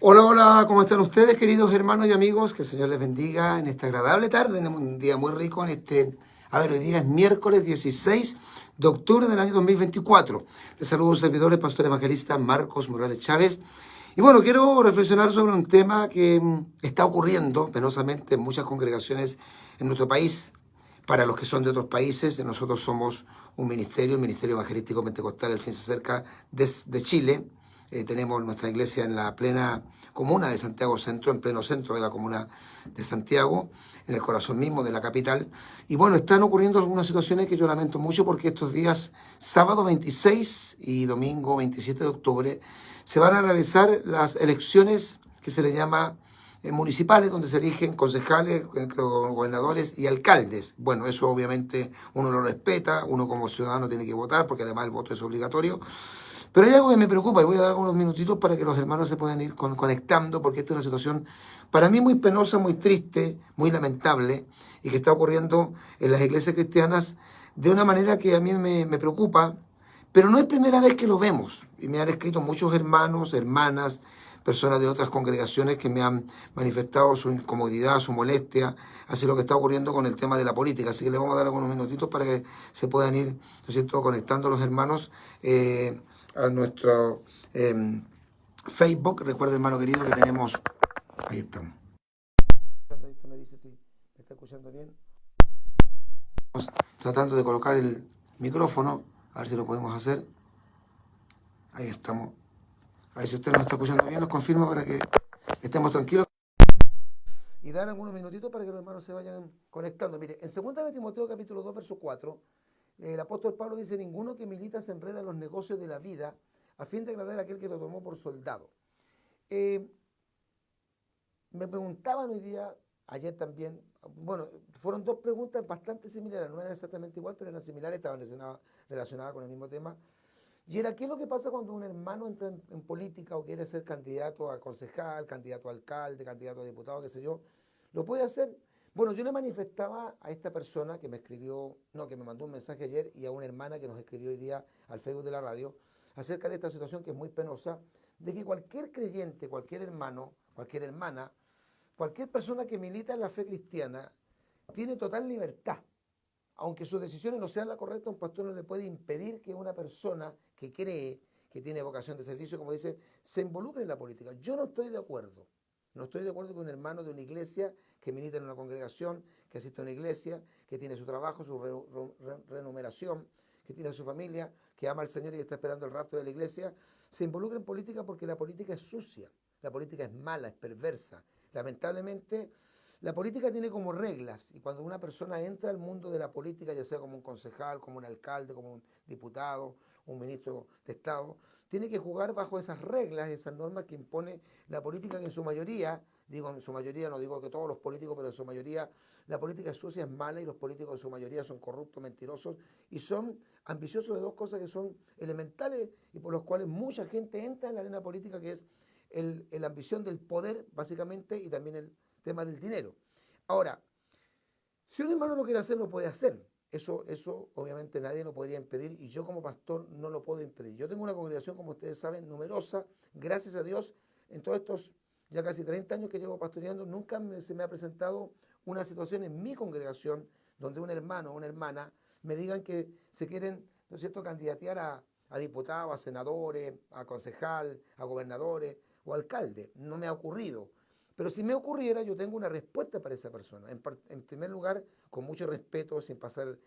Hola, hola, ¿cómo están ustedes, queridos hermanos y amigos? Que el Señor les bendiga en esta agradable tarde, en un día muy rico, hoy día es miércoles 16 de octubre del año 2024. Les saludo a un servidor, el pastor evangelista Marcos Morales Chávez. Y bueno, quiero reflexionar sobre un tema que está ocurriendo penosamente en muchas congregaciones en nuestro país. Para los que son de otros países, nosotros somos un ministerio, el Ministerio Evangelístico Pentecostal, el fin se acerca de Chile. Tenemos nuestra iglesia en la plena comuna de Santiago Centro, en pleno centro de la comuna de Santiago, en el corazón mismo de la capital. Y bueno, están ocurriendo algunas situaciones que yo lamento mucho porque estos días, sábado 26 y domingo 27 de octubre, se van a realizar las elecciones que se le llama municipales, donde se eligen concejales, gobernadores y alcaldes. Bueno, eso obviamente uno lo respeta, uno como ciudadano tiene que votar, porque además el voto es obligatorio. Pero hay algo que me preocupa y voy a dar algunos minutitos para que los hermanos se puedan ir conectando, porque esta es una situación para mí muy penosa, muy triste, muy lamentable, y que está ocurriendo en las iglesias cristianas de una manera que a mí me preocupa, pero no es primera vez que lo vemos. Y me han escrito muchos hermanos, hermanas, personas de otras congregaciones que me han manifestado su incomodidad, su molestia, hacia lo que está ocurriendo con el tema de la política. Así que le vamos a dar algunos minutitos para que se puedan ir, ¿no es cierto?, conectando los hermanos a nuestro Facebook. Recuerda, hermano querido, que tenemos... Ahí estamos. Me dice si me está escuchando bien. Estamos tratando de colocar el micrófono, a ver si lo podemos hacer. Ahí estamos. A ver si usted nos está escuchando bien, nos confirma para que estemos tranquilos. Y dar algunos minutitos para que los hermanos se vayan conectando. Mire, en 2 de Timoteo capítulo 2, verso 4, el apóstol Pablo dice: ninguno que milita se enreda en los negocios de la vida a fin de agradar a aquel que lo tomó por soldado. Me preguntaban hoy día, ayer también, bueno, fueron dos preguntas bastante similares, no eran exactamente igual, pero eran similares, estaban relacionadas con el mismo tema. Y era, ¿qué es lo que pasa cuando un hermano entra en política o quiere ser candidato a concejal, candidato a alcalde, candidato a diputado, qué sé yo? ¿Lo puede hacer? Bueno, yo le manifestaba a esta persona que me escribió, no, que me mandó un mensaje ayer, y a una hermana que nos escribió hoy día al Facebook de la radio, acerca de esta situación que es muy penosa, de que cualquier creyente, cualquier hermano, cualquier hermana, cualquier persona que milita en la fe cristiana tiene total libertad. Aunque sus decisiones no sean las correctas, un pastor no le puede impedir que una persona que cree, que tiene vocación de servicio, como dice, se involucre en la política. Yo no estoy de acuerdo. No estoy de acuerdo con un hermano de una iglesia que milita en una congregación, que asiste a una iglesia, que tiene su trabajo, su remuneración, que tiene su familia, que ama al Señor y está esperando el rapto de la iglesia, se involucra en política porque la política es sucia, la política es mala, es perversa. Lamentablemente, la política tiene como reglas, y cuando una persona entra al mundo de la política, ya sea como un concejal, como un alcalde, como un diputado, un ministro de Estado, tiene que jugar bajo esas reglas, esas normas que impone la política, que en su mayoría, digo en su mayoría, no digo que todos los políticos, pero en su mayoría la política es sucia, es mala, y los políticos en su mayoría son corruptos, mentirosos, y son ambiciosos de dos cosas que son elementales y por los cuales mucha gente entra en la arena política, que es la ambición del poder, básicamente, y también el tema del dinero. Ahora, si un hermano lo quiere hacer, lo puede hacer. Eso obviamente nadie lo podría impedir, y yo como pastor no lo puedo impedir. Yo tengo una congregación, como ustedes saben, numerosa. Gracias a Dios, en todos estos ya casi 30 años que llevo pastoreando, nunca se me ha presentado una situación en mi congregación donde un hermano o una hermana me digan que se quieren, ¿no es cierto?, candidatear a diputados, a senadores, a concejal, a gobernadores o alcalde. No me ha ocurrido. Pero si me ocurriera, yo tengo una respuesta para esa persona. En primer lugar, con mucho respeto, sin pasar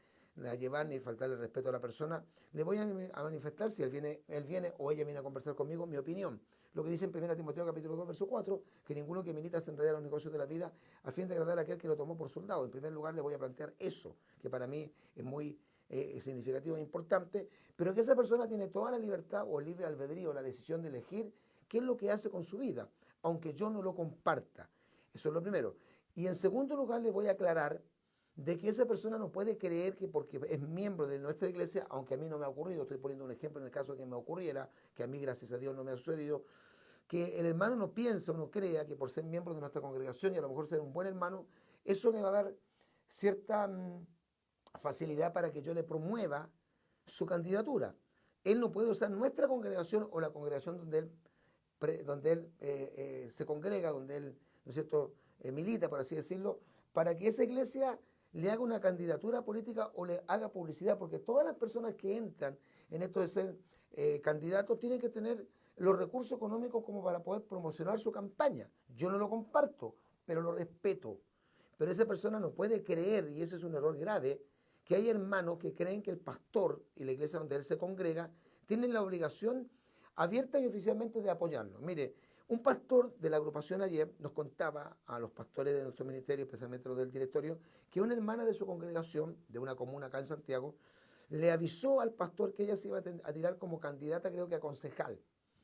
a llevar ni faltarle respeto a la persona, le voy a manifestar, si él viene o ella viene a conversar conmigo, mi opinión. Lo que dice en 1 Timoteo capítulo 2, verso 4, que ninguno que milita se enreda en los negocios de la vida a fin de agradar a aquel que lo tomó por soldado. En primer lugar, le voy a plantear eso, que para mí es muy significativo e importante, pero que esa persona tiene toda la libertad o libre albedrío, la decisión de elegir qué es lo que hace con su vida, aunque yo no lo comparta. Eso es lo primero. Y en segundo lugar, le voy a aclarar de que esa persona no puede creer que porque es miembro de nuestra iglesia, aunque a mí no me ha ocurrido, estoy poniendo un ejemplo en el caso de que me ocurriera, que a mí gracias a Dios no me ha sucedido, que el hermano no piensa o no crea que por ser miembro de nuestra congregación y a lo mejor ser un buen hermano, eso le va a dar cierta facilidad para que yo le promueva su candidatura. Él no puede usar nuestra congregación o la congregación donde él donde él se congrega, donde él, ¿no es cierto?, milita, por así decirlo, para que esa iglesia le haga una candidatura política o le haga publicidad, porque todas las personas que entran en esto de ser candidatos tienen que tener los recursos económicos como para poder promocionar su campaña. Yo no lo comparto, pero lo respeto. Pero esa persona no puede creer, y ese es un error grave, que hay hermanos que creen que el pastor y la iglesia donde él se congrega tienen la obligación abierta y oficialmente de apoyarlo. Mire, un pastor de la agrupación ayer nos contaba a los pastores de nuestro ministerio, especialmente los del directorio, que una hermana de su congregación, de una comuna acá en Santiago, le avisó al pastor que ella se iba a tirar como candidata, creo que a concejal.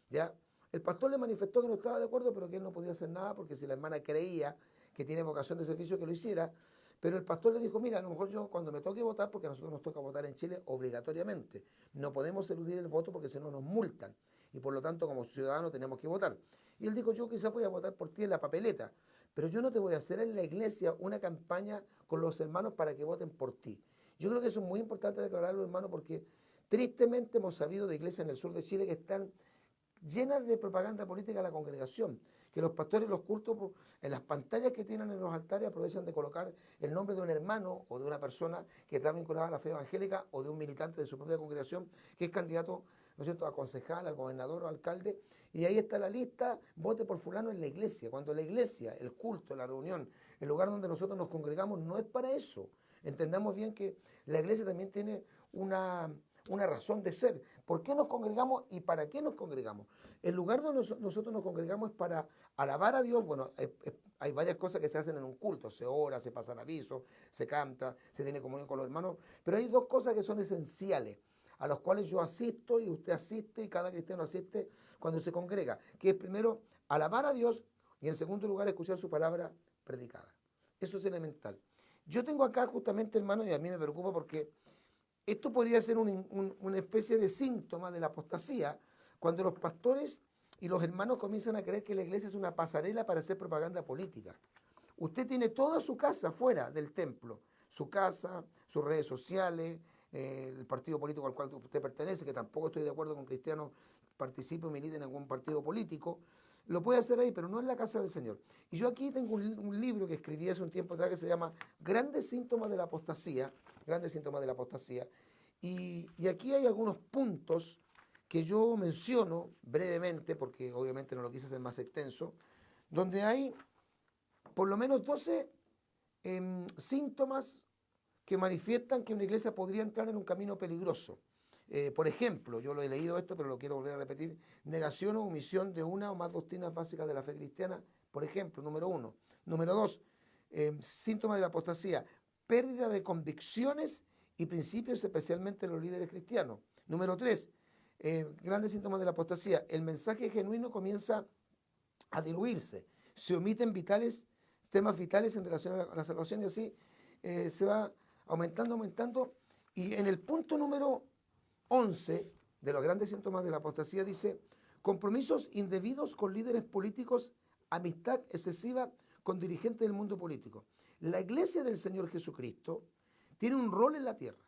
¿Ya? El pastor le manifestó que no estaba de acuerdo, pero que él no podía hacer nada porque si la hermana creía que tiene vocación de servicio, que lo hiciera. Pero el pastor le dijo, mira, a lo mejor yo cuando me toque votar, porque a nosotros nos toca votar en Chile obligatoriamente, no podemos eludir el voto porque si no nos multan. Y por lo tanto, como ciudadanos tenemos que votar. Y él dijo, yo quizás voy a votar por ti en la papeleta, pero yo no te voy a hacer en la iglesia una campaña con los hermanos para que voten por ti. Yo creo que eso es muy importante declararlo, hermano, porque tristemente hemos sabido de iglesias en el sur de Chile que están llenas de propaganda política a la congregación, que los pastores los cultos en las pantallas que tienen en los altares aprovechan de colocar el nombre de un hermano o de una persona que está vinculada a la fe evangélica o de un militante de su propia congregación que es candidato, ¿no es cierto?, a concejal, al gobernador o alcalde, y ahí está la lista, vote por fulano en la iglesia, cuando la iglesia, el culto, la reunión, el lugar donde nosotros nos congregamos no es para eso. Entendamos bien que la iglesia también tiene una razón de ser. ¿Por qué nos congregamos y para qué nos congregamos? El lugar donde nosotros nos congregamos es para alabar a Dios. Bueno, hay varias cosas que se hacen en un culto. Se ora, se pasan avisos, se canta, se tiene comunión con los hermanos. Pero hay dos cosas que son esenciales, a los cuales yo asisto y usted asiste y cada cristiano asiste cuando se congrega. Que es primero alabar a Dios y en segundo lugar escuchar su palabra predicada. Eso es elemental. Yo tengo acá justamente, hermano, y a mí me preocupa porque esto podría ser una especie de síntoma de la apostasía cuando los pastores y los hermanos comienzan a creer que la iglesia es una pasarela para hacer propaganda política. Usted tiene toda su casa fuera del templo, su casa, sus redes sociales, el partido político al cual usted pertenece, que tampoco estoy de acuerdo con cristianos participe o milite en algún partido político, lo puede hacer ahí, pero no en la casa del Señor. Y yo aquí tengo un libro que escribí hace un tiempo atrás que se llama Grandes síntomas de la apostasía, grandes síntomas de la apostasía. Y aquí hay algunos puntos que yo menciono brevemente, porque obviamente no lo quise hacer más extenso, donde hay por lo menos 12 síntomas que manifiestan que una iglesia podría entrar en un camino peligroso. Por ejemplo, yo lo he leído esto, pero lo quiero volver a repetir, negación o omisión de una o más doctrinas básicas de la fe cristiana, por ejemplo, número 1. Número 2, síntomas de la apostasía, pérdida de convicciones y principios, especialmente en los líderes cristianos. Número 3, grandes síntomas de la apostasía, el mensaje genuino comienza a diluirse, se omiten temas vitales en relación a la salvación y así se va aumentando, y en el punto número 11 de los grandes síntomas de la apostasía dice, compromisos indebidos con líderes políticos, amistad excesiva con dirigentes del mundo político. La iglesia del Señor Jesucristo tiene un rol en la tierra.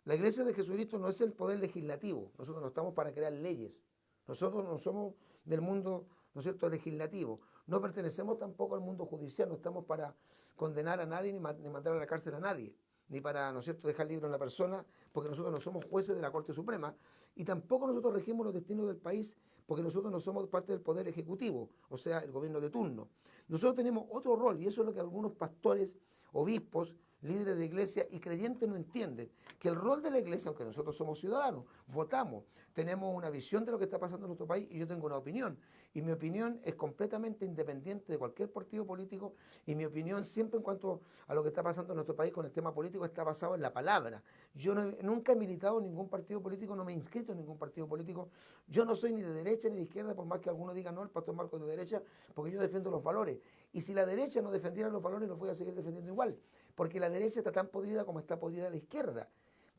La iglesia de Jesucristo no es el poder legislativo, nosotros no estamos para crear leyes, nosotros no somos del mundo, ¿no es cierto?, legislativo, no pertenecemos tampoco al mundo judicial, no estamos para condenar a nadie ni mandar a la cárcel a nadie, ni para, ¿no es cierto?, dejar libre a una persona, porque nosotros no somos jueces de la Corte Suprema, y tampoco nosotros regimos los destinos del país, porque nosotros no somos parte del poder ejecutivo, o sea, el gobierno de turno. Nosotros tenemos otro rol, y eso es lo que algunos pastores, obispos, líderes de iglesia y creyentes no entienden, que el rol de la iglesia, aunque nosotros somos ciudadanos, votamos, tenemos una visión de lo que está pasando en nuestro país y yo tengo una opinión. Y mi opinión es completamente independiente de cualquier partido político y mi opinión siempre en cuanto a lo que está pasando en nuestro país con el tema político está basado en la palabra. Yo nunca he militado en ningún partido político, no me he inscrito en ningún partido político. Yo no soy ni de derecha ni de izquierda, por más que algunos digan, no, el pastor Marco es de derecha, porque yo defiendo los valores. Y si la derecha no defendiera los valores, los voy a seguir defendiendo igual, porque la derecha está tan podrida como está podrida la izquierda.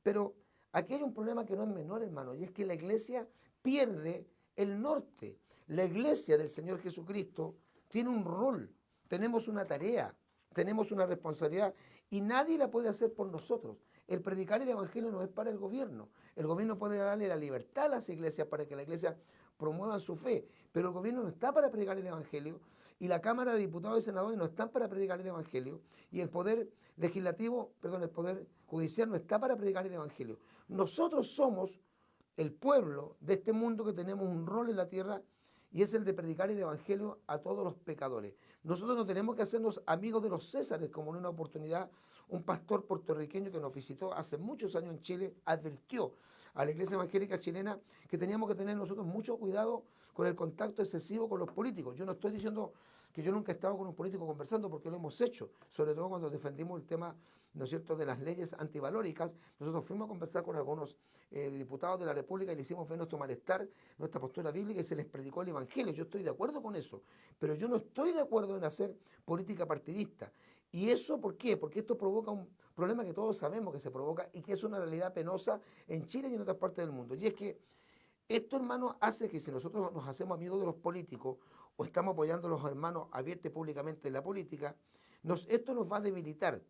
Pero aquí hay un problema que no es menor, hermano, y es que la iglesia pierde el norte. La iglesia del Señor Jesucristo tiene un rol, tenemos una tarea, tenemos una responsabilidad y nadie la puede hacer por nosotros. El predicar el evangelio no es para el gobierno puede darle la libertad a las iglesias para que la iglesia promuevan su fe, pero el gobierno no está para predicar el Evangelio, y la Cámara de Diputados y Senadores no están para predicar el Evangelio, y el Poder Legislativo, perdón, el Poder Judicial no está para predicar el Evangelio. Nosotros somos el pueblo de este mundo que tenemos un rol en la tierra y es el de predicar el Evangelio a todos los pecadores. Nosotros no tenemos que hacernos amigos de los Césares, como en una oportunidad un pastor puertorriqueño que nos visitó hace muchos años en Chile advirtió a la iglesia evangélica chilena que teníamos que tener nosotros mucho cuidado con el contacto excesivo con los políticos. Yo no estoy diciendo que yo nunca he estado con un político conversando, porque lo hemos hecho, sobre todo cuando defendimos el tema, ¿no es cierto?, de las leyes antivalóricas. Nosotros fuimos a conversar con algunos diputados de la República y le hicimos ver nuestro malestar, nuestra postura bíblica, y se les predicó el Evangelio. Yo estoy de acuerdo con eso, pero yo no estoy de acuerdo en hacer política partidista. ¿Y eso por qué? Porque esto provoca un problema que todos sabemos que se provoca y que es una realidad penosa en Chile y en otras partes del mundo. Y es que esto, hermano, hace que si nosotros nos hacemos amigos de los políticos o estamos apoyando a los hermanos abiertos públicamente en la política, esto nos va a debilitar.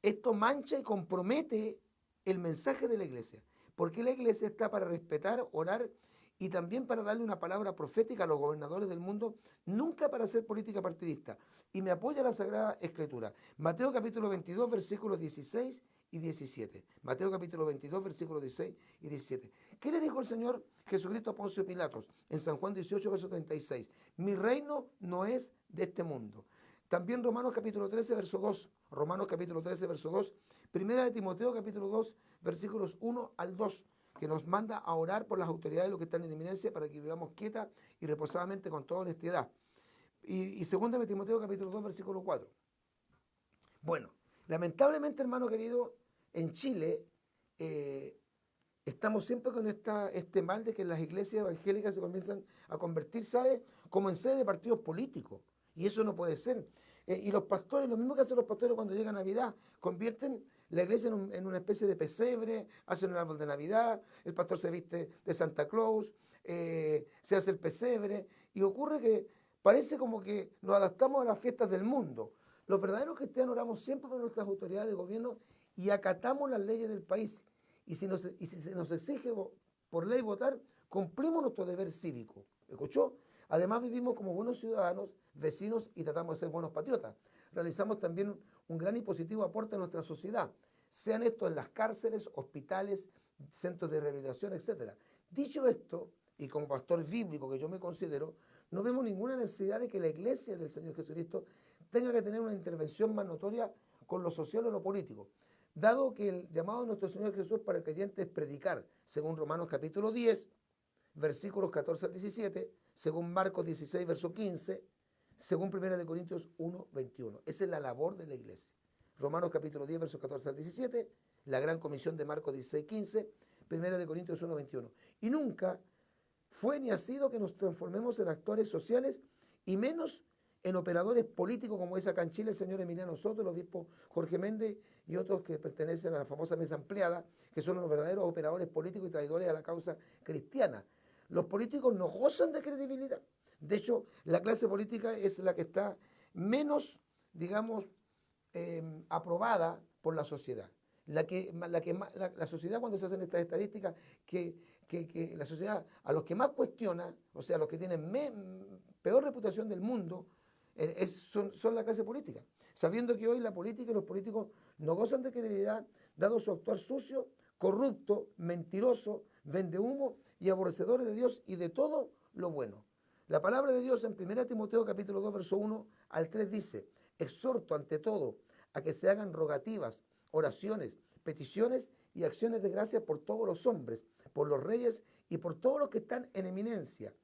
Esto mancha y compromete el mensaje de la iglesia. Porque la iglesia está para respetar, orar y también para darle una palabra profética a los gobernadores del mundo, nunca para hacer política partidista. Y me apoya la Sagrada Escritura. Mateo capítulo 22, versículos 16 y 17. Mateo capítulo 22, versículos 16 y 17. ¿Qué le dijo el Señor Jesucristo a Poncio Pilatos en San Juan 18, verso 36? Mi reino no es de este mundo. También Romanos capítulo 13, verso 2. Romanos capítulo 13, verso 2. Primera de Timoteo capítulo 2, versículos 1 al 2, que nos manda a orar por las autoridades de los que están en eminencia para que vivamos quieta y reposadamente con toda honestidad. Y segunda de Timoteo capítulo 2, versículo 4. Bueno, lamentablemente, hermano querido, en Chile estamos siempre con este mal de que las iglesias evangélicas se comienzan a convertir, ¿sabes?, como en sede de partidos políticos. Y eso no puede ser. Y los pastores, lo mismo que hacen los pastores cuando llega Navidad, convierten la iglesia en una especie de pesebre, hacen un árbol de Navidad, el pastor se viste de Santa Claus, se hace el pesebre, y ocurre que parece como que nos adaptamos a las fiestas del mundo. Los verdaderos cristianos oramos siempre por nuestras autoridades de gobierno y acatamos las leyes del país. Y si se nos exige por ley votar, cumplimos nuestro deber cívico. ¿Escuchó? Además vivimos como buenos ciudadanos, vecinos y tratamos de ser buenos patriotas. Realizamos también un gran y positivo aporte a nuestra sociedad, sean estos en las cárceles, hospitales, centros de rehabilitación, etc. Dicho esto, y como pastor bíblico que yo me considero, no vemos ninguna necesidad de que la iglesia del Señor Jesucristo tenga que tener una intervención más notoria con lo social o lo político, dado que el llamado de nuestro Señor Jesús para el creyente es predicar, según Romanos capítulo 10, versículos 14 al 17, según Marcos 16, verso 15, según 1 Corintios 1, 21. Esa es la labor de la iglesia. Romanos capítulo 10, versos 14 al 17, la gran comisión de Marcos 16, 15, 1 Corintios 1, 21. Y nunca fue ni ha sido que nos transformemos en actores sociales y menos en operadores políticos, como es acá en Chile el señor Emiliano Soto, el obispo Jorge Méndez y otros que pertenecen a la famosa mesa ampliada, que son los verdaderos operadores políticos y traidores a la causa cristiana. Los políticos no gozan de credibilidad. De hecho, la clase política es la que está menos, digamos, aprobada por la sociedad. La sociedad, cuando se hacen estas estadísticas, que la sociedad a los que más cuestiona, o sea, a los que tienen peor reputación del mundo, son la clase política. Sabiendo que hoy la política y los políticos no gozan de credibilidad, dado su actuar sucio, corrupto, mentiroso, vendehumo y aborrecedores de Dios y de todo lo bueno. La palabra de Dios en 1 Timoteo capítulo 2, verso 1 al 3 dice: exhorto ante todo a que se hagan rogativas, oraciones, peticiones y acciones de gracia por todos los hombres, por los reyes y por todos los que están en eminencia,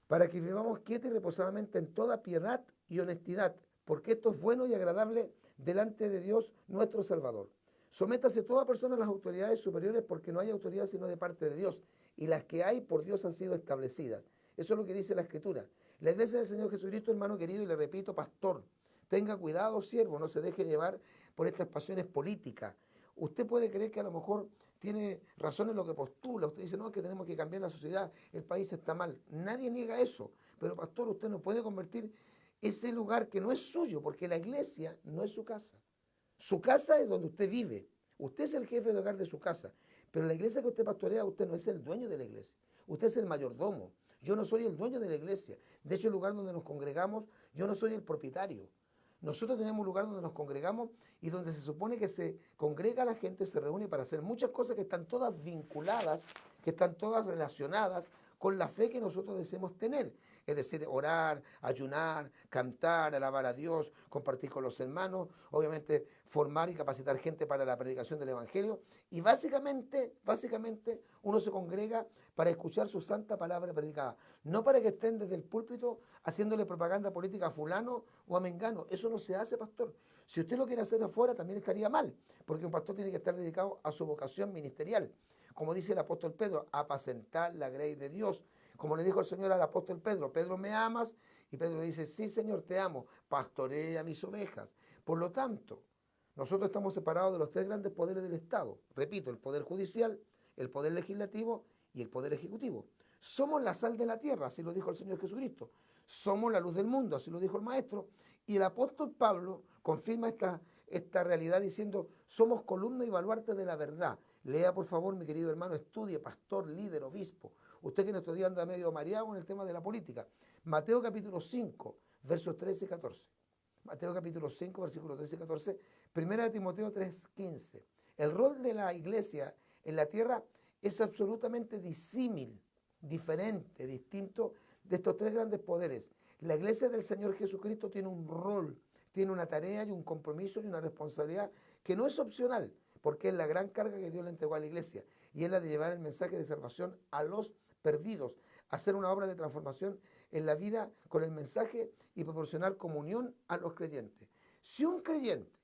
para que vivamos quietos y reposadamente en toda piedad y honestidad, porque esto es bueno y agradable delante de Dios nuestro Salvador. Sométase toda persona a las autoridades superiores, porque no hay autoridad sino de parte de Dios, y las que hay por Dios han sido establecidas. Eso es lo que dice la Escritura. La iglesia del Señor Jesucristo, hermano querido, y le repito, pastor, tenga cuidado, siervo, no se deje llevar por estas pasiones políticas. Usted puede creer que a lo mejor tiene razón en lo que postula. Usted dice, no, es que tenemos que cambiar la sociedad, el país está mal. Nadie niega eso. Pero, pastor, usted no puede convertir ese lugar que no es suyo, porque la iglesia no es su casa. Su casa es donde usted vive. Usted es el jefe de hogar de su casa. Pero la iglesia que usted pastorea, usted no es el dueño de la iglesia. Usted es el mayordomo. Yo no soy el dueño de la iglesia. De hecho, el lugar donde nos congregamos, yo no soy el propietario. Nosotros tenemos un lugar donde nos congregamos y donde se supone que se congrega la gente, se reúne para hacer muchas cosas que están todas vinculadas, que están todas relacionadas con la fe que nosotros deseamos tener. Es decir, orar, ayunar, cantar, alabar a Dios, compartir con los hermanos, obviamente formar y capacitar gente para la predicación del Evangelio. Y básicamente uno se congrega para escuchar su santa palabra predicada. No para que estén desde el púlpito haciéndole propaganda política a fulano o a mengano. Eso no se hace, pastor. Si usted lo quiere hacer afuera, también estaría mal, porque un pastor tiene que estar dedicado a su vocación ministerial. Como dice el apóstol Pedro, apacentar la grey de Dios. Como le dijo el Señor al apóstol Pedro, Pedro, ¿me amas? Y Pedro dice, sí, Señor, te amo, pastorea mis ovejas. Por lo tanto, nosotros estamos separados de los tres grandes poderes del Estado. Repito, el poder judicial, el poder legislativo y el poder ejecutivo. Somos la sal de la tierra, así lo dijo el Señor Jesucristo. Somos la luz del mundo, así lo dijo el Maestro. Y el apóstol Pablo confirma esta realidad diciendo, somos columna y baluarte de la verdad. Lea, por favor, mi querido hermano, estudie, pastor, líder, obispo. Usted que en estos días anda medio mareado en el tema de la política. Mateo capítulo 5, versos 13 y 14. Mateo capítulo 5, versículos 13 y 14. Primera de Timoteo 3, 15. El rol de la iglesia en la tierra es absolutamente disímil, diferente, distinto de estos tres grandes poderes. La iglesia del Señor Jesucristo tiene un rol, tiene una tarea y un compromiso y una responsabilidad que no es opcional, porque es la gran carga que Dios le entregó a la iglesia, y es la de llevar el mensaje de salvación a los perdidos, hacer una obra de transformación en la vida con el mensaje y proporcionar comunión a los creyentes. Si un creyente,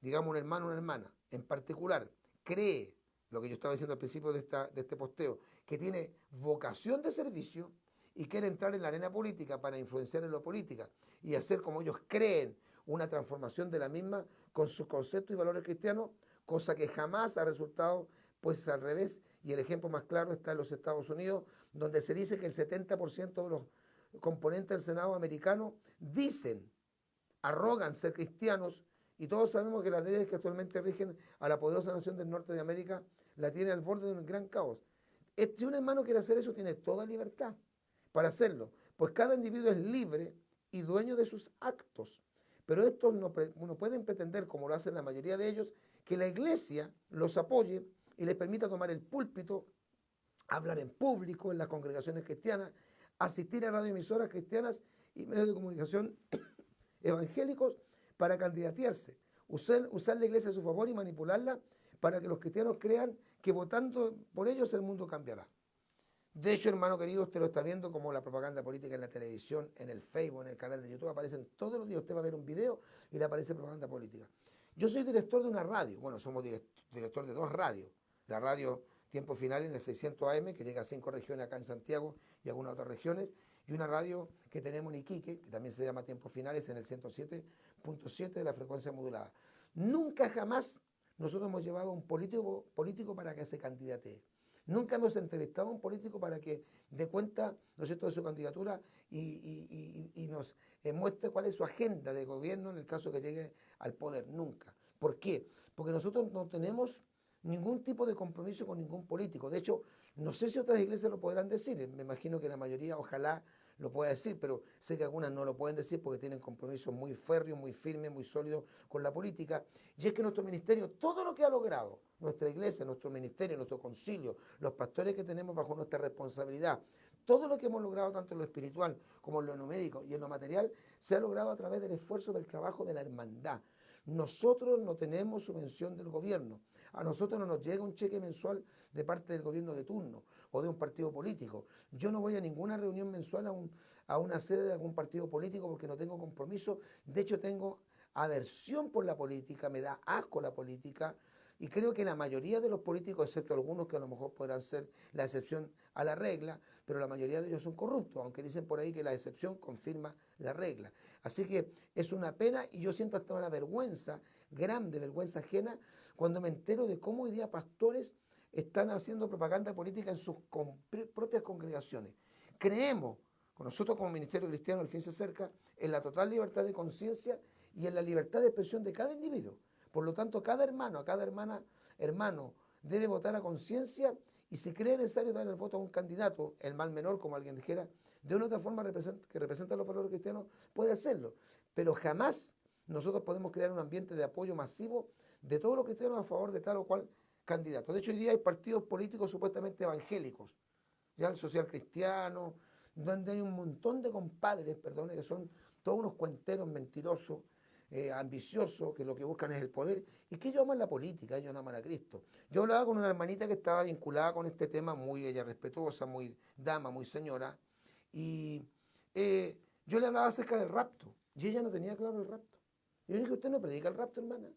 digamos un hermano o una hermana en particular, cree, lo que yo estaba diciendo al principio de este posteo, que tiene vocación de servicio y quiere entrar en la arena política para influenciar en la política y hacer como ellos creen una transformación de la misma con sus conceptos y valores cristianos, cosa que jamás ha resultado pues al revés, y el ejemplo más claro está en los Estados Unidos, donde se dice que el 70% de los componentes del Senado americano dicen, arrogan ser cristianos, y todos sabemos que las leyes que actualmente rigen a la poderosa nación del norte de América la tiene al borde de un gran caos. Si un hermano quiere hacer eso, tiene toda libertad para hacerlo, pues cada individuo es libre y dueño de sus actos. Pero estos no pueden pretender, como lo hacen la mayoría de ellos, que la iglesia los apoye y les permita tomar el púlpito, hablar en público en las congregaciones cristianas, asistir a radioemisoras cristianas y medios de comunicación evangélicos para candidatearse, usar la iglesia a su favor y manipularla para que los cristianos crean que votando por ellos el mundo cambiará. De hecho, hermano querido, usted lo está viendo como la propaganda política en la televisión, en el Facebook, en el canal de YouTube, aparecen todos los días, usted va a ver un video y le aparece propaganda política. Yo soy director de una radio, bueno, somos director de dos radios, la radio Tiempo Final en el 600 AM, que llega a 5 regiones acá en Santiago y algunas otras regiones, y una radio que tenemos en Iquique, que también se llama Tiempos Finales, en el 107.7 de la frecuencia modulada. Nunca jamás nosotros hemos llevado a un político para que se candidate. Nunca hemos entrevistado a un político para que dé cuenta, ¿no es cierto?, de su candidatura y nos muestre cuál es su agenda de gobierno en el caso que llegue al poder. Nunca. ¿Por qué? Porque nosotros no tenemos ningún tipo de compromiso con ningún político. De hecho, no sé si otras iglesias lo podrán decir. Me imagino que la mayoría, ojalá, lo pueda decir, pero sé que algunas no lo pueden decir porque tienen compromisos muy férreos, muy firmes, muy sólidos con la política. Y es que nuestro ministerio, todo lo que ha logrado nuestra iglesia, nuestro ministerio, nuestro concilio, los pastores que tenemos bajo nuestra responsabilidad, todo lo que hemos logrado tanto en lo espiritual como en lo numérico y en lo material, se ha logrado a través del esfuerzo del trabajo de la hermandad. Nosotros no tenemos subvención del gobierno. A nosotros no nos llega un cheque mensual de parte del gobierno de turno o de un partido político. Yo no voy a ninguna reunión mensual a una sede de algún partido político porque no tengo compromiso. De hecho, tengo aversión por la política, me da asco la política. Y creo que la mayoría de los políticos, excepto algunos que a lo mejor podrán ser la excepción a la regla, pero la mayoría de ellos son corruptos, aunque dicen por ahí que la excepción confirma la regla. Así que es una pena y yo siento hasta una vergüenza, grande vergüenza ajena, cuando me entero de cómo hoy día pastores están haciendo propaganda política en sus propias congregaciones. Creemos, con nosotros como Ministerio Cristiano, el fin se acerca, en la total libertad de conciencia y en la libertad de expresión de cada individuo. Por lo tanto, cada hermano, a cada hermana, hermano, debe votar a conciencia y si cree necesario dar el voto a un candidato, el mal menor, como alguien dijera, de una otra forma que representa los valores cristianos, puede hacerlo. Pero jamás nosotros podemos crear un ambiente de apoyo masivo de todos los cristianos a favor de tal o cual candidato. De hecho, hoy día hay partidos políticos supuestamente evangélicos, ya el social cristiano, donde hay un montón de compadres, perdón, que son todos unos cuenteros mentirosos, ambiciosos, que lo que buscan es el poder, y que ellos aman la política, ellos no aman a Cristo. Yo hablaba con una hermanita que estaba vinculada con este tema, muy ella respetuosa, muy dama, muy señora, y yo le hablaba acerca del rapto, y ella no tenía claro el rapto. Y yo dije, ¿usted no predica el rapto, hermana?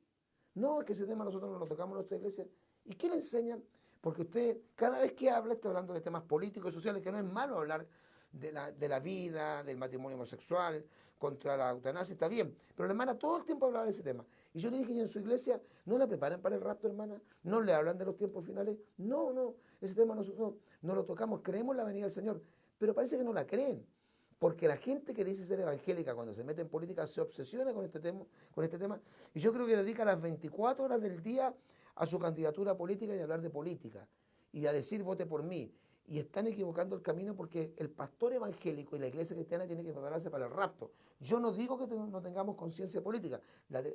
No, es que ese tema nosotros no lo tocamos en nuestra iglesia. ¿Y qué le enseñan? Porque usted cada vez que habla está hablando de temas políticos y sociales, que no es malo hablar de la vida, del matrimonio homosexual, contra la eutanasia, está bien. Pero la hermana todo el tiempo hablaba de ese tema. Y yo le dije, ¿y en su iglesia no la preparan para el rapto, hermana? ¿No le hablan de los tiempos finales? No, no, ese tema nosotros no lo tocamos, creemos en la venida del Señor. Pero parece que no la creen. Porque la gente que dice ser evangélica cuando se mete en política se obsesiona con este tema, y yo creo que dedica las 24 horas del día a su candidatura política y a hablar de política y a decir vote por mí. Y están equivocando el camino porque el pastor evangélico y la iglesia cristiana tienen que prepararse para el rapto. Yo no digo que no tengamos conciencia política,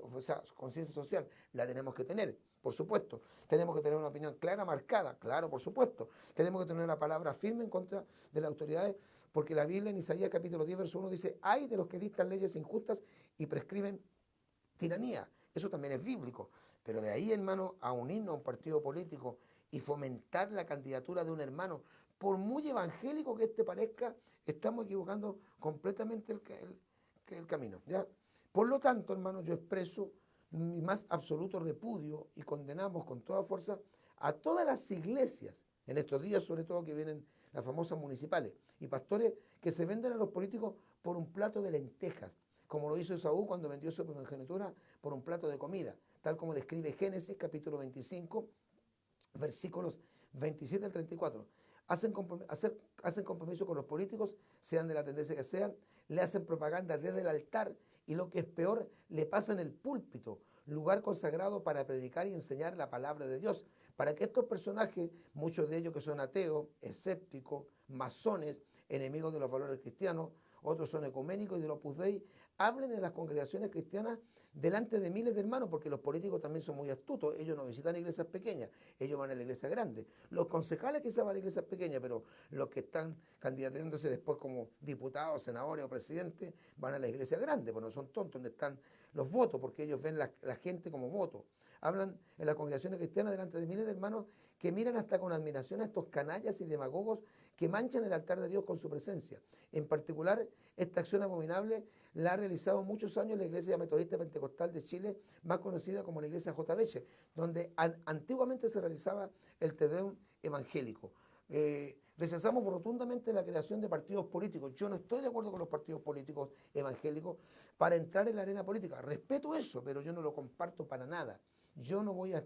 o sea, conciencia social, la tenemos que tener, por supuesto. Tenemos que tener una opinión clara, marcada, claro, por supuesto. Tenemos que tener una palabra firme en contra de las autoridades, porque la Biblia en Isaías capítulo 10, verso 1 dice, hay de los que dictan leyes injustas y prescriben tiranía. Eso también es bíblico. Pero de ahí, hermano, a unirnos a un partido político y fomentar la candidatura de un hermano, por muy evangélico que este parezca, estamos equivocando completamente el camino. ¿Ya? Por lo tanto, hermano, yo expreso mi más absoluto repudio y condenamos con toda fuerza a todas las iglesias, en estos días sobre todo que vienen las famosas municipales, y pastores que se venden a los políticos por un plato de lentejas, como lo hizo Esaú cuando vendió su primogenitura por un plato de comida, tal como describe Génesis capítulo 25, versículos 27 al 34. Hacen compromiso con los políticos, sean de la tendencia que sean, le hacen propaganda desde el altar y lo que es peor, le pasan el púlpito, lugar consagrado para predicar y enseñar la palabra de Dios, para que estos personajes, muchos de ellos que son ateos, escépticos, masones, enemigos de los valores cristianos, otros son ecuménicos y del Opus Dei, hablen en las congregaciones cristianas delante de miles de hermanos, porque los políticos también son muy astutos, ellos no visitan iglesias pequeñas, ellos van a la iglesia grande. Los concejales quizás van a iglesias pequeñas, pero los que están candidatándose después como diputados, senadores o presidentes, van a la iglesia grande, pues no son tontos, donde están los votos, porque ellos ven la gente como voto. Hablan en las congregaciones cristianas delante de miles de hermanos que miran hasta con admiración a estos canallas y demagogos que manchan el altar de Dios con su presencia. En particular, esta acción abominable la ha realizado muchos años la Iglesia Metodista Pentecostal de Chile, más conocida como la Iglesia JBC, donde antiguamente se realizaba el Te Deum evangélico. Rechazamos rotundamente la creación de partidos políticos. Yo no estoy de acuerdo con los partidos políticos evangélicos para entrar en la arena política. Respeto eso, pero yo no lo comparto para nada. Yo no voy a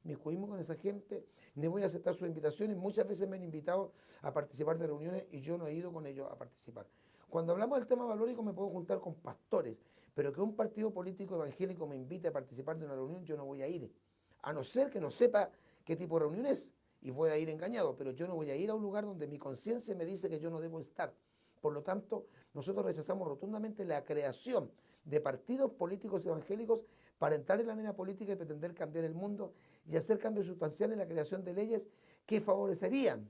inmiscuirme con esa gente, ni voy a aceptar sus invitaciones. Muchas veces me han invitado a participar de reuniones y yo no he ido con ellos a participar. Cuando hablamos del tema valórico me puedo juntar con pastores, pero que un partido político evangélico me invite a participar de una reunión, yo no voy a ir. A no ser que no sepa qué tipo de reunión es y pueda ir engañado, pero yo no voy a ir a un lugar donde mi conciencia me dice que yo no debo estar. Por lo tanto, nosotros rechazamos rotundamente la creación de partidos políticos evangélicos para entrar en la arena política y pretender cambiar el mundo y hacer cambios sustanciales en la creación de leyes que favorecerían,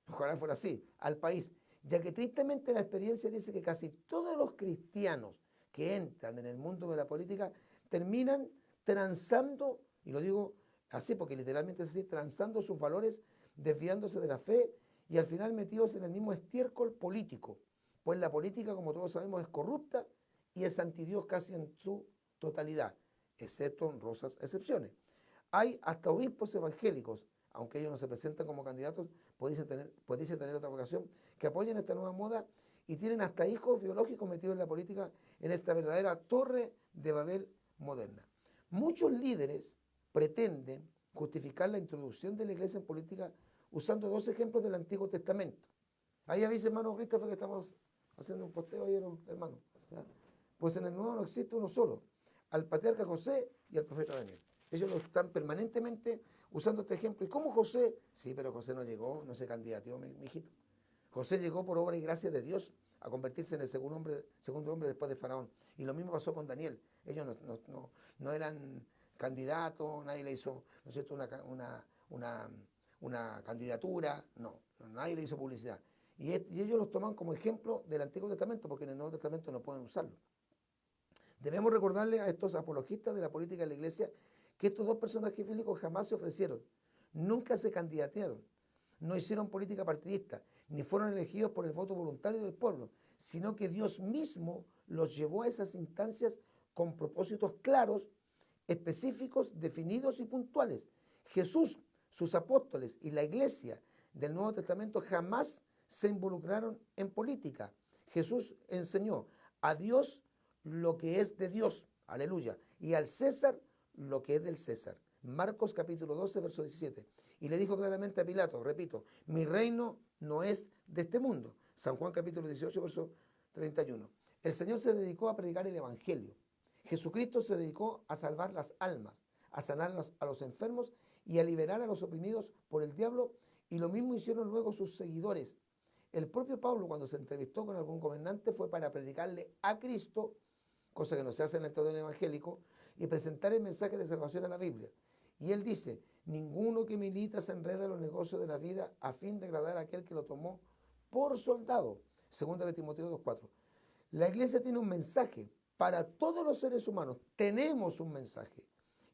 ojalá fuera así, al país, ya que tristemente la experiencia dice que casi todos los cristianos que entran en el mundo de la política terminan transando, y lo digo así porque literalmente es así, transando sus valores, desviándose de la fe y al final metidos en el mismo estiércol político, pues la política, como todos sabemos, es corrupta y es antidios casi en su totalidad, excepto honrosas excepciones. Hay hasta obispos evangélicos, aunque ellos no se presentan como candidatos, pudiesen tener otra vocación, que apoyen esta nueva moda y tienen hasta hijos biológicos metidos en la política en esta verdadera torre de Babel moderna. Muchos líderes pretenden justificar la introducción de la iglesia en política usando dos ejemplos del Antiguo Testamento. Ahí avisa, hermano Christopher, que estamos haciendo un posteo ayer, hermano. ¿Ya? Pues en el Nuevo no existe uno solo, al patriarca José y al profeta Daniel. Ellos lo están permanentemente usando este ejemplo. ¿Y cómo José? Sí, pero José no llegó, no se candidateó, mi hijito. José llegó por obra y gracia de Dios a convertirse en el segundo hombre después de Faraón. Y lo mismo pasó con Daniel. Ellos no eran candidatos, nadie le hizo, ¿no es cierto?, una candidatura, nadie le hizo publicidad. Y ellos los toman como ejemplo del Antiguo Testamento, porque en el Nuevo Testamento no pueden usarlo. Debemos recordarle a estos apologistas de la política de la iglesia que estos dos personajes bíblicos jamás se ofrecieron, nunca se candidatearon, no hicieron política partidista, ni fueron elegidos por el voto voluntario del pueblo, sino que Dios mismo los llevó a esas instancias con propósitos claros, específicos, definidos y puntuales. Jesús, sus apóstoles y la iglesia del Nuevo Testamento jamás se involucraron en política. Jesús enseñó a Dios lo que es de Dios, aleluya, y al César lo que es del César. Marcos capítulo 12, verso 17. Y le dijo claramente a Pilato, repito, mi reino no es de este mundo. San Juan capítulo 18, verso 31. El Señor se dedicó a predicar el Evangelio. Jesucristo se dedicó a salvar las almas, a sanar a los enfermos y a liberar a los oprimidos por el diablo, y lo mismo hicieron luego sus seguidores. El propio Pablo, cuando se entrevistó con algún gobernante, fue para predicarle a Cristo, cosa que no se hace en el Estado evangélico, y presentar el mensaje de salvación a la Biblia. Y él dice, ninguno que milita se enreda en los negocios de la vida a fin de agradar a aquel que lo tomó por soldado. Segunda de Timoteo 2:4. La iglesia tiene un mensaje para todos los seres humanos. Tenemos un mensaje.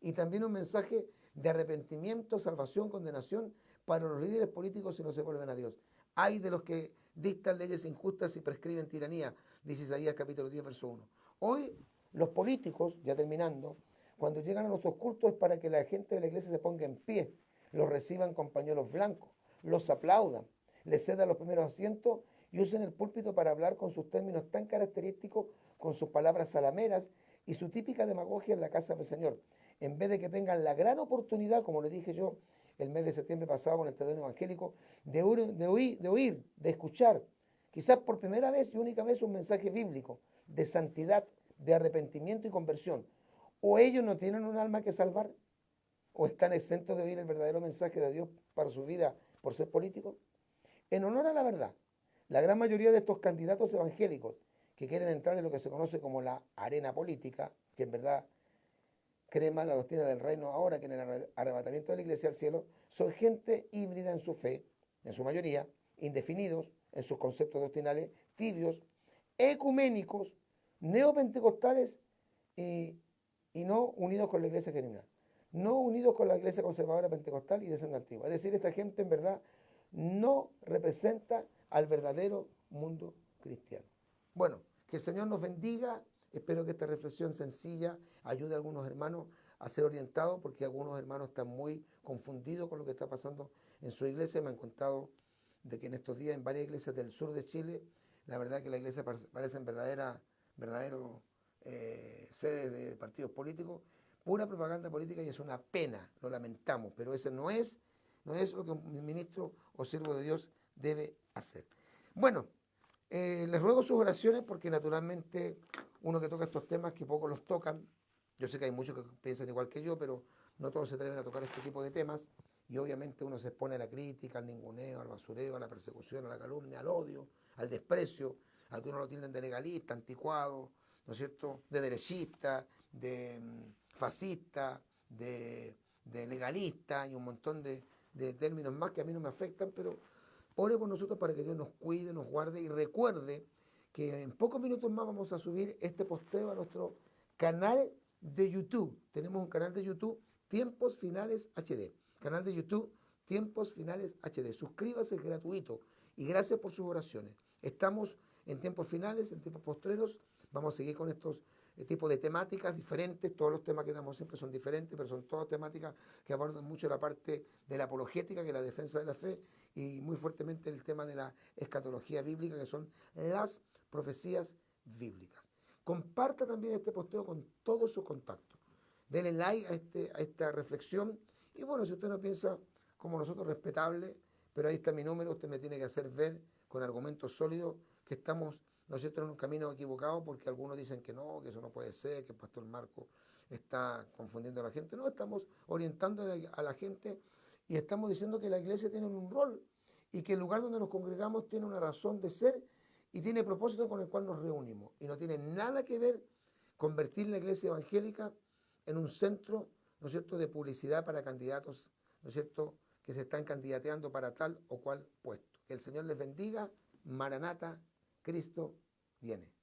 Y también un mensaje de arrepentimiento, salvación, condenación para los líderes políticos si no se vuelven a Dios. Hay de los que dictan leyes injustas y prescriben tiranía, dice Isaías capítulo 10, verso 1. Hoy los políticos, ya terminando, cuando llegan a nuestros cultos es para que la gente de la iglesia se ponga en pie, los reciban con pañuelos blancos, los aplaudan, les cedan los primeros asientos y usen el púlpito para hablar con sus términos tan característicos, con sus palabras salameras y su típica demagogia en la casa del Señor, en vez de que tengan la gran oportunidad, como le dije yo el mes de septiembre pasado con el Tedeum evangélico, de oír, de escuchar, quizás por primera vez y única vez, un mensaje bíblico de santidad, de arrepentimiento y conversión. O ellos no tienen un alma que salvar, o están exentos de oír el verdadero mensaje de Dios para su vida por ser políticos. En honor a la verdad, la gran mayoría de estos candidatos evangélicos que quieren entrar en lo que se conoce como la arena política, que en verdad cree más la doctrina del reino ahora que en el arrebatamiento de la iglesia al cielo, son gente híbrida en su fe, en su mayoría, indefinidos en sus conceptos doctrinales, tibios, ecuménicos, neopentecostales y no unidos con la iglesia genuina, no unidos con la iglesia conservadora pentecostal y de senda antigua. Es decir, esta gente en verdad no representa al verdadero mundo cristiano. Bueno, que el Señor nos bendiga. Espero que esta reflexión sencilla ayude a algunos hermanos a ser orientados, porque algunos hermanos están muy confundidos con lo que está pasando en su iglesia. Me han contado de que en estos días en varias iglesias del sur de Chile, la verdad que la iglesia parecen verdaderos sedes de partidos políticos, pura propaganda política, y es una pena, lo lamentamos, pero ese no es lo que un ministro o siervo de Dios debe hacer. Bueno, les ruego sus oraciones porque naturalmente uno que toca estos temas que pocos los tocan, yo sé que hay muchos que piensan igual que yo, pero no todos se atreven a tocar este tipo de temas, y obviamente uno se expone a la crítica, al ninguneo, al basureo, a la persecución, a la calumnia, al odio, al desprecio, a que uno lo tilden de legalista, anticuado, ¿no es cierto?, de derechista, de fascista, de legalista y un montón de términos más que a mí no me afectan, pero ore por nosotros para que Dios nos cuide, nos guarde, y recuerde que en pocos minutos más vamos a subir este posteo a nuestro canal de YouTube. Tenemos un canal de YouTube, Tiempos Finales HD. Canal de YouTube, Tiempos Finales HD. Suscríbase, es gratuito. Y gracias por sus oraciones. Estamos en tiempos finales, en tiempos postreros. Vamos a seguir con estos tipos de temáticas diferentes. Todos los temas que damos siempre son diferentes, pero son todas temáticas que abordan mucho la parte de la apologética, que es la defensa de la fe, y muy fuertemente el tema de la escatología bíblica, que son las profecías bíblicas. Comparta también este posteo con todos sus contactos. Denle like a esta reflexión. Y bueno, si usted no piensa como nosotros, respetable, pero ahí está mi número. Usted me tiene que hacer ver con argumentos sólidos que estamos ¿no es cierto?, en un camino equivocado, porque algunos dicen que no, que eso no puede ser, que el pastor Marco está confundiendo a la gente. No, estamos orientando a la gente y estamos diciendo que la iglesia tiene un rol y que el lugar donde nos congregamos tiene una razón de ser y tiene propósito con el cual nos reunimos. Y no tiene nada que ver convertir la iglesia evangélica en un centro, ¿no es cierto?, de publicidad para candidatos, ¿no es cierto?, que se están candidateando para tal o cual puesto. Que el Señor les bendiga. Maranata, Cristo viene.